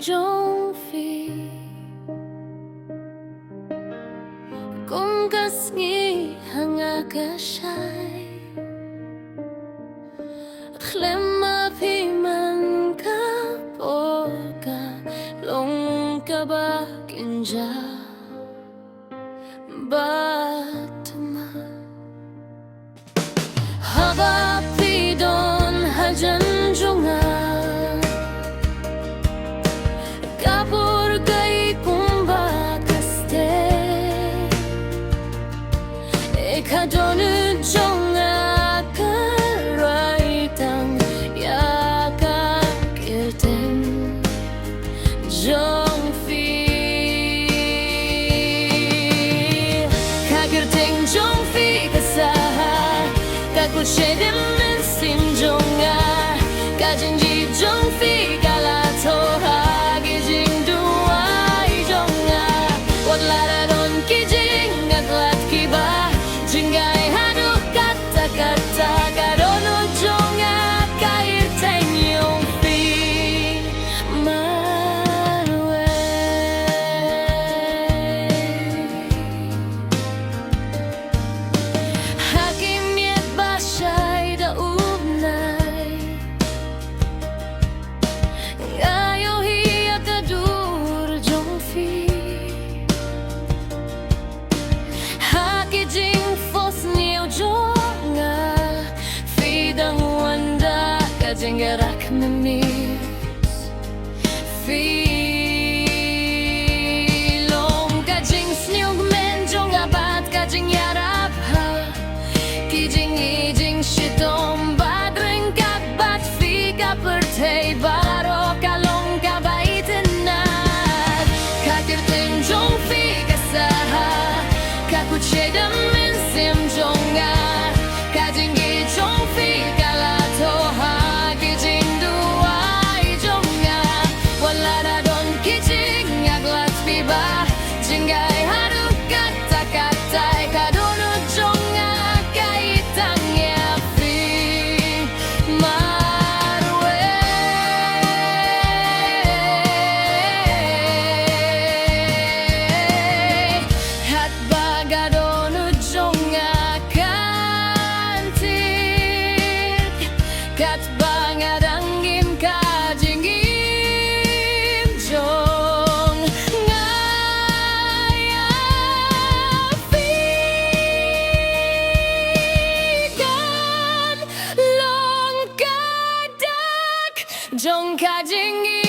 Jong Phi Kung kasngi hanga ka siya'y Klema piman ka porka Long ka ba kinja Batma Haba pidon hajan junga Kapur kay kumba kaste Ekadonu jonga karaitang Yaka kirten Jong Phi Kakirteng Jong Phi kasaha Kakulshedem sim jonga Kajinji Jong Phi galatoha Gerak memis Filong kajing snyug menjong abat kajing yarap ha Kijing ijing shitong badring kabat Fika pertay baro kalong kabaitin nad Kakirteng Jong Phi kasaha Kakuchedam min sim jonga Kajing ijong Phi kalatoha Jingay haru kata katai kadono jonga kaitang yafi marwe hat bagadono jonga kantik kat bangadangim kajingim jong Jong Kajing